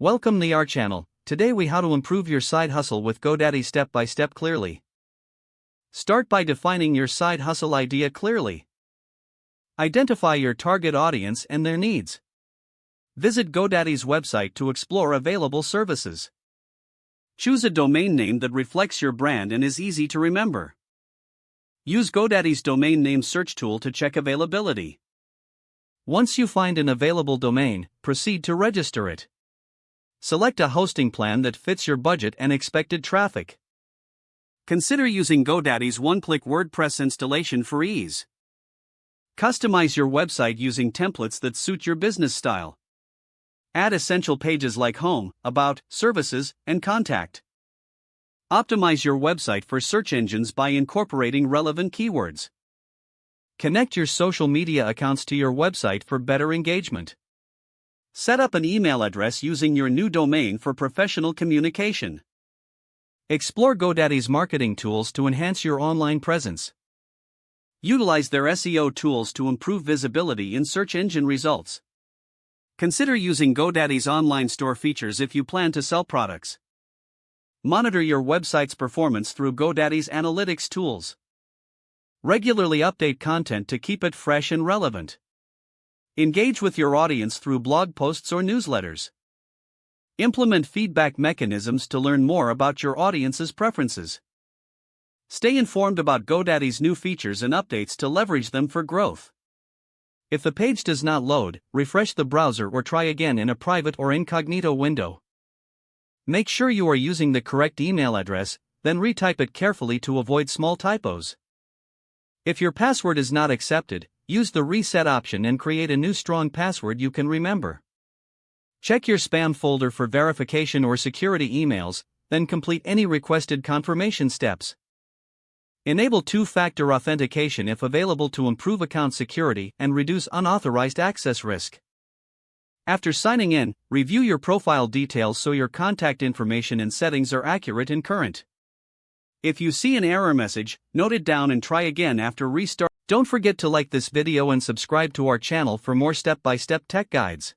Welcome to our channel. Today we how to improve your side hustle with GoDaddy step by step clearly. Start by defining your side hustle idea clearly. Identify your target audience and their needs. Visit GoDaddy's website to explore available services. Choose a domain name that reflects your brand and is easy to remember. Use GoDaddy's domain name search tool to check availability. Once you find an available domain, proceed to register it. Select a hosting plan that fits your budget and expected traffic. Consider using GoDaddy's one-click WordPress installation for ease. Customize your website using templates that suit your business style. Add essential pages like home, about, services, and contact. Optimize your website for search engines by incorporating relevant keywords. Connect your social media accounts to your website for better engagement. Set up an email address using your new domain for professional communication. Explore GoDaddy's marketing tools to enhance your online presence. Utilize their SEO tools to improve visibility in search engine results. Consider using GoDaddy's online store features if you plan to sell products. Monitor your website's performance through GoDaddy's analytics tools. Regularly update content to keep it fresh and relevant. Engage with your audience through blog posts or newsletters. Implement feedback mechanisms to learn more about your audience's preferences. Stay informed about GoDaddy's new features and updates to leverage them for growth. If the page does not load, refresh the browser or try again in a private or incognito window. Make sure you are using the correct email address, then retype it carefully to avoid small typos. If your password is not accepted, use the reset option and create a new strong password you can remember. Check your spam folder for verification or security emails, then complete any requested confirmation steps. Enable two-factor authentication if available to improve account security and reduce unauthorized access risk. After signing in, review your profile details so your contact information and settings are accurate and current. If you see an error message, note it down and try again after restart. Don't forget to like this video and subscribe to our channel for more step-by-step tech guides.